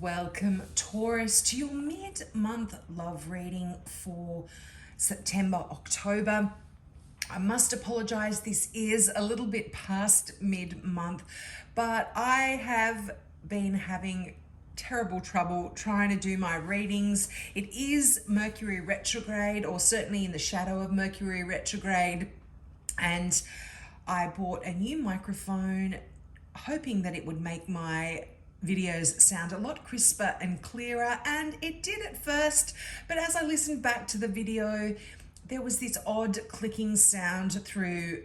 Welcome, Taurus, to your mid-month love reading for September, October. I must apologize, this is a little bit past mid-month, but I have been having terrible trouble trying to do my readings. It is Mercury retrograde, or certainly in the shadow of Mercury retrograde, and I bought a new microphone hoping that it would make my videos sound a lot crisper and clearer, and it did at first, but as I listened back to the video, there was this odd clicking sound through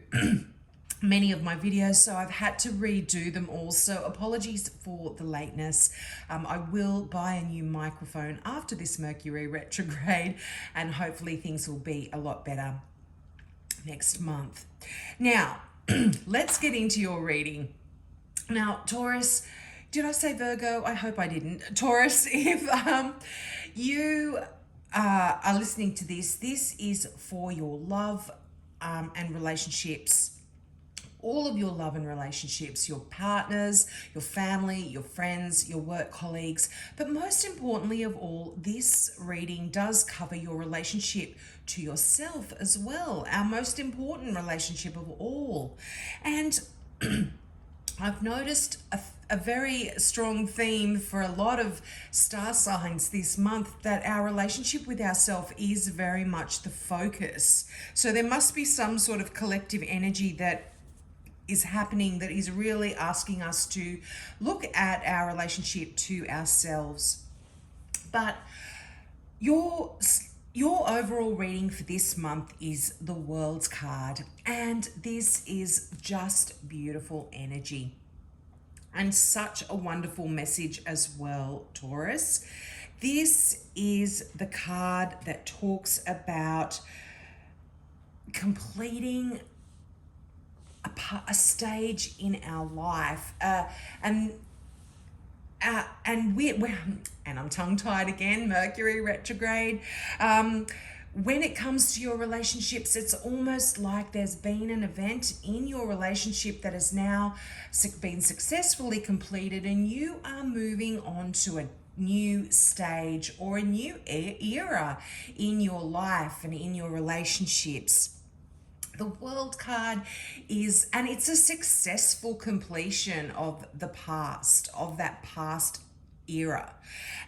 many of my videos, so I've had to redo them all. So apologies for the lateness. I will buy a new microphone after this Mercury retrograde, and hopefully things will be a lot better next month. Now, let's get into your reading. Now, Taurus, did I say Virgo? I hope I didn't. Taurus, if you are listening to this, this is for your love and relationships. All of your love and relationships, your partners, your family, your friends, your work colleagues. But most importantly of all, this reading does cover your relationship to yourself as well, our most important relationship of all. And I've noticed a very strong theme for a lot of star signs this month, that our relationship with ourselves is very much the focus. So there must be some sort of collective energy that is happening that is really asking us to look at our relationship to ourselves. But your overall reading for this month is the World's card, and this is just beautiful energy and such a wonderful message as well, Taurus. This is the card that talks about completing a stage in our life, and I'm tongue-tied again, Mercury retrograde. When it comes to your relationships, it's almost like there's been an event in your relationship that has now been successfully completed, and you are moving on to a new stage or a new era in your life and in your relationships. The World card is, and it's a successful completion of the past, of that past era.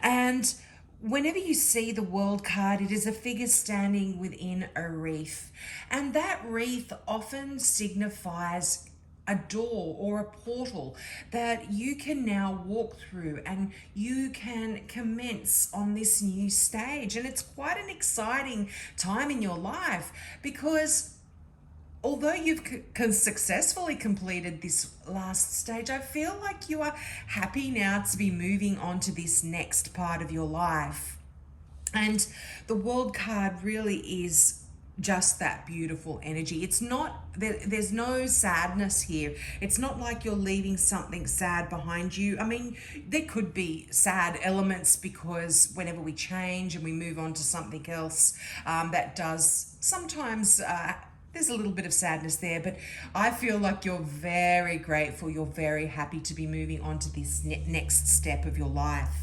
And whenever you see the World card, it is a figure standing within a wreath. And that wreath often signifies a door or a portal that you can now walk through, and you can commence on this new stage. And it's quite an exciting time in your life, because although you've successfully completed this last stage, I feel like you are happy now to be moving on to this next part of your life. And the World card really is just that beautiful energy. It's not, there's no sadness here. It's not like you're leaving something sad behind you. I mean, there could be sad elements, because whenever we change and we move on to something else, that does sometimes there's a little bit of sadness there, but I feel like you're very grateful, you're very happy to be moving on to this next step of your life.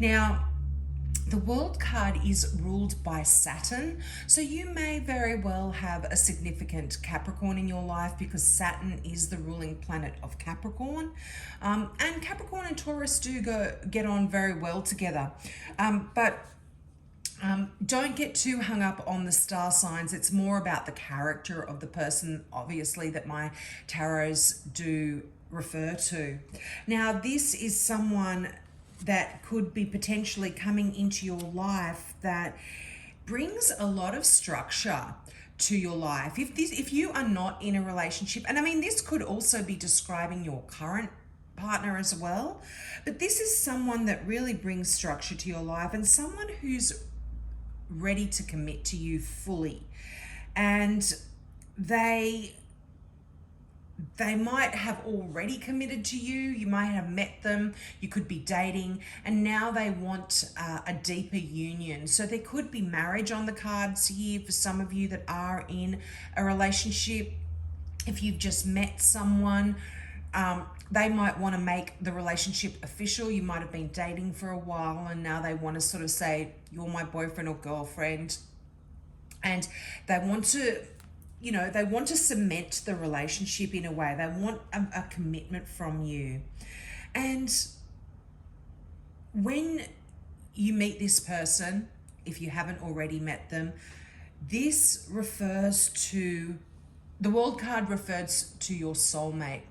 Now, the World card is ruled by Saturn, so you may very well have a significant Capricorn in your life, because Saturn is the ruling planet of Capricorn. And Capricorn and Taurus do get on very well together. But don't get too hung up on the star signs. It's more about the character of the person, obviously, that my tarots do refer to. Now, this is someone that could be potentially coming into your life that brings a lot of structure to your life. If you are not in a relationship, and I mean, this could also be describing your current partner as well, but this is someone that really brings structure to your life, and someone who's ready to commit to you fully. And they might have already committed to you. You might have met them, you could be dating, and now they want a deeper union. So there could be marriage on the cards here for some of you that are in a relationship. If you've just met someone, They might want to make the relationship official. You might have been dating for a while and now they want to sort of say, you're my boyfriend or girlfriend. And they want to, they want to cement the relationship in a way. They want a commitment from you. And when you meet this person, if you haven't already met them, this refers to, the world card refers to your soulmate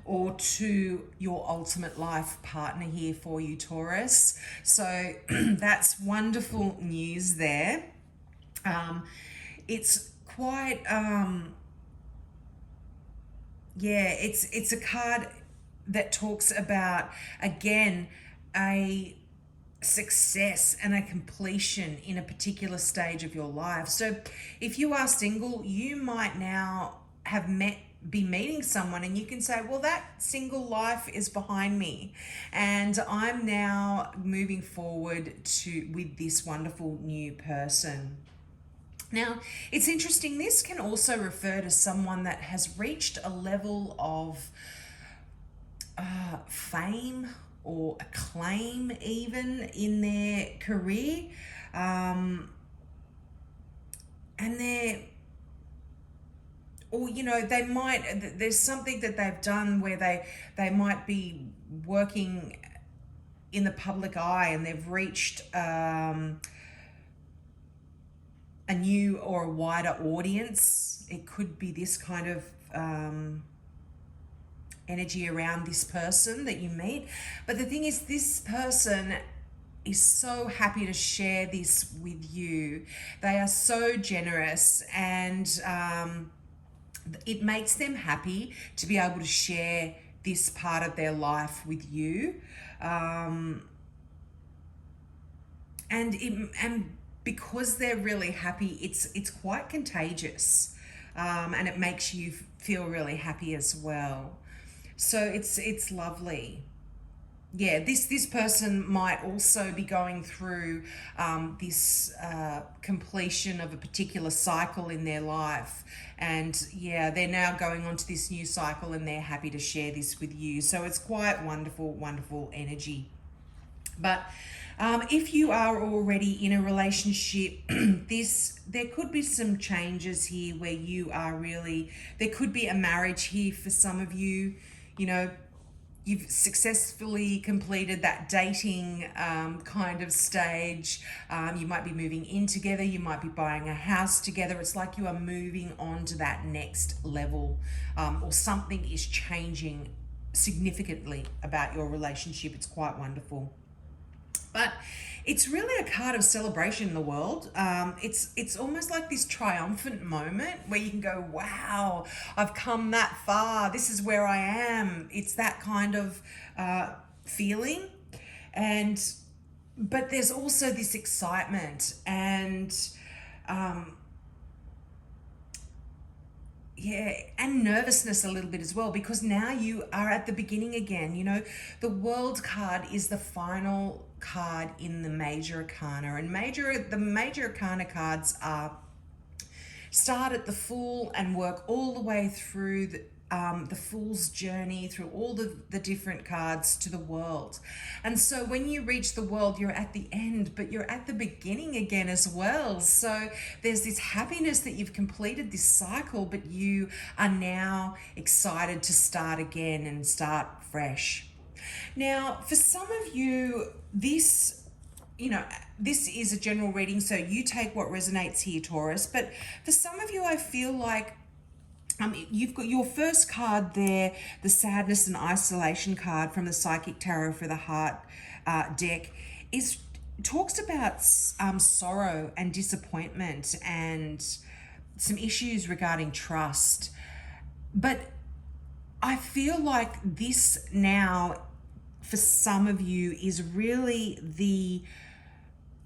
or to your ultimate life partner here for you, Taurus. So that's wonderful news there. It's quite, it's a card that talks about, again, a success and a completion in a particular stage of your life. So if you are single, you might now be meeting someone and you can say, well, that single life is behind me and I'm now moving forward with this wonderful new person. Now, it's interesting, this can also refer to someone that has reached a level of fame or acclaim even in their career. And there's something that they've done where they might be working in the public eye and they've reached a new or a wider audience. It could be this kind of energy around this person that you meet. But the thing is, this person is so happy to share this with you. They are so generous and it makes them happy to be able to share this part of their life with you. And because they're really happy, it's quite contagious, and it makes you feel really happy as well. So it's lovely. Yeah, this person might also be going through this completion of a particular cycle in their life. And yeah, they're now going on to this new cycle and they're happy to share this with you. So it's quite wonderful, wonderful energy. But if you are already in a relationship, there could be some changes here where you are there could be a marriage here for some of you. You've successfully completed that dating kind of stage. You might be moving in together. You might be buying a house together. It's like you are moving on to that next level, or something is changing significantly about your relationship. It's quite wonderful. But it's really a card of celebration in the world. It's almost like this triumphant moment where you can go, wow, I've come that far. This is where I am. It's that kind of feeling. But there's also this excitement and and nervousness a little bit as well, because now you are at the beginning again. The World card is the final card in the Major Arcana, and the Major Arcana cards start at the Fool and work all the way through the Fool's journey, through all the different cards to the World. And so when you reach the World, you're at the end, but you're at the beginning again as well. So there's this happiness that you've completed this cycle, but you are now excited to start again and start fresh. Now, for some of you, this is a general reading, so you take what resonates here, Taurus. But for some of you, I feel like you've got your first card there, the Sadness and Isolation card from the Psychic Tarot for the Heart deck, talks about sorrow and disappointment and some issues regarding trust. But I feel like this now, for some of you, is really the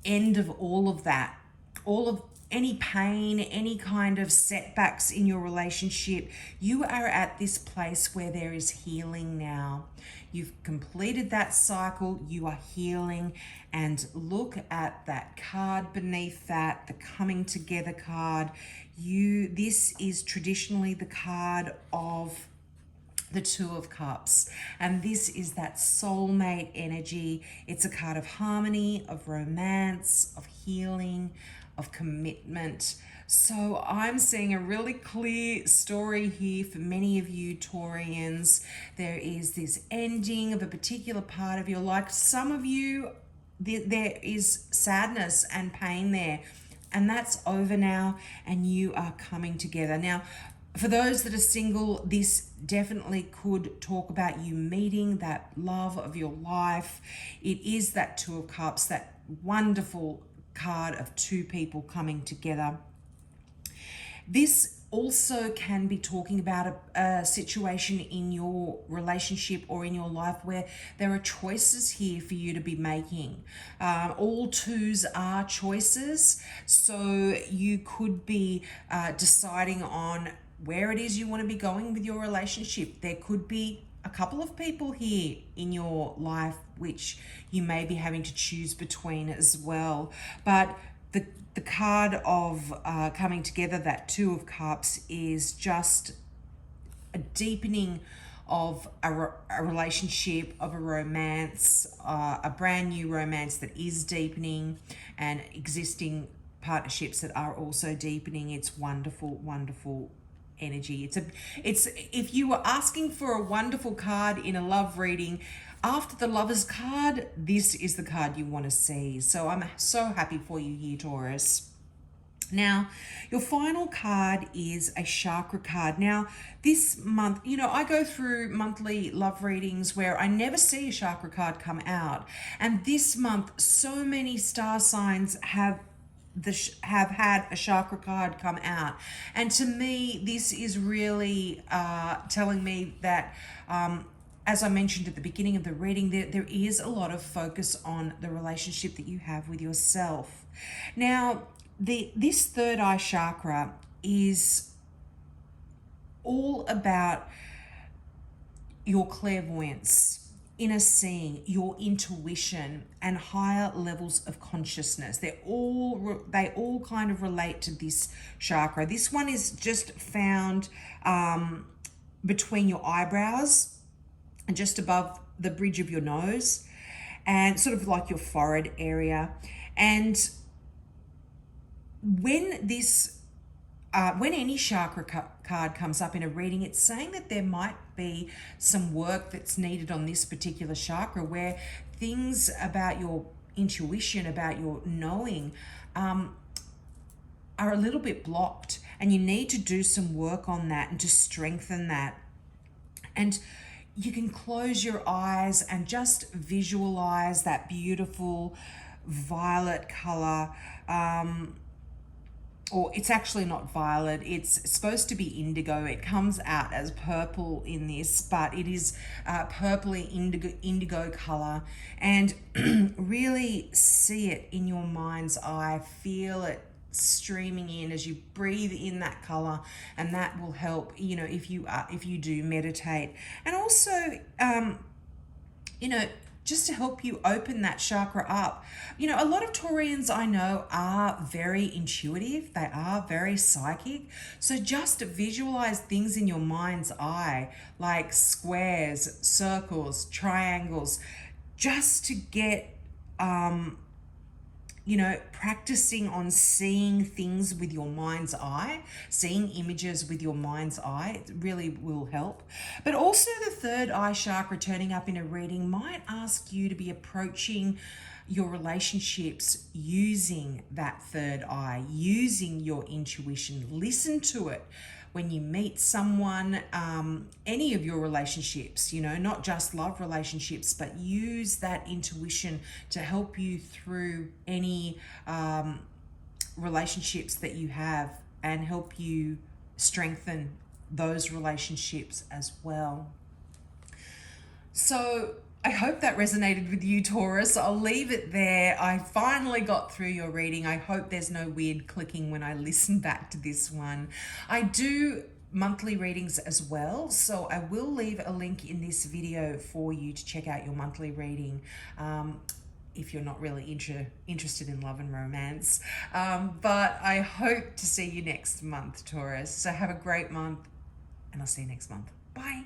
end of all of that, all of any pain, any kind of setbacks in your relationship. You are at this place where there is healing now. You've completed that cycle, you are healing, and look at that card beneath that, the Coming Together card. This is traditionally the card of the Two of Cups, and this is that soulmate energy. It's a card of harmony, of romance, of healing, of commitment. So I'm seeing a really clear story here for many of you Taurians. There is this ending of a particular part of your life. Some of you, there is sadness and pain there, and that's over now, and you are coming together. Now, for those that are single, this definitely could talk about you meeting that love of your life. It is that Two of Cups, that wonderful card of two people coming together. This also can be talking about a situation in your relationship or in your life where there are choices here for you to be making. All twos are choices, so you could be deciding on where it is you want to be going with your relationship. There could be a couple of people here in your life which you may be having to choose between as well. But the card of coming together, that Two of Cups, is just a deepening of a relationship, of a romance, a brand new romance that is deepening, and existing partnerships that are also deepening. It's wonderful, wonderful energy. It's if you were asking for a wonderful card in a love reading, after the Lovers card, this is the card you want to see. So I'm so happy for you here, Taurus. Now, your final card is a chakra card. Now, this month, I go through monthly love readings where I never see a chakra card come out. And this month, so many star signs have had a chakra card come out, and to me this is really telling me that as I mentioned at the beginning of the reading, there is a lot of focus on the relationship that you have with yourself. Now, this third eye chakra is all about your clairvoyance, inner seeing, your intuition, and higher levels of consciousness. They all kind of relate to this chakra. This one is just found between your eyebrows and just above the bridge of your nose, and sort of like your forehead area. And when any chakra card comes up in a reading, it's saying that there might be some work that's needed on this particular chakra, where things about your intuition, about your knowing, are a little bit blocked, and you need to do some work on that and to strengthen that. And you can close your eyes and just visualize that beautiful violet color. Or it's actually not violet, it's supposed to be indigo. It comes out as purple in this, but it is purpley indigo color. And really see it in your mind's eye, feel it streaming in as you breathe in that color, and that will help, if you do meditate. And also, just to help you open that chakra up. A lot of Taurians I know are very intuitive. They are very psychic. So just visualize things in your mind's eye, like squares, circles, triangles, just to get, practicing on seeing things with your mind's eye, seeing images with your mind's eye. It really will help. But also the third eye chakra turning up in a reading might ask you to be approaching your relationships using that third eye, using your intuition. Listen to it when you meet someone, any of your relationships, not just love relationships, but use that intuition to help you through any relationships that you have, and help you strengthen those relationships as well. So I hope that resonated with you, Taurus. I'll leave it there. I finally got through your reading. I hope there's no weird clicking when I listen back to this one. I do monthly readings as well, so I will leave a link in this video for you to check out your monthly reading if you're not really interested in love and romance. But I hope to see you next month, Taurus. So have a great month, and I'll see you next month. Bye.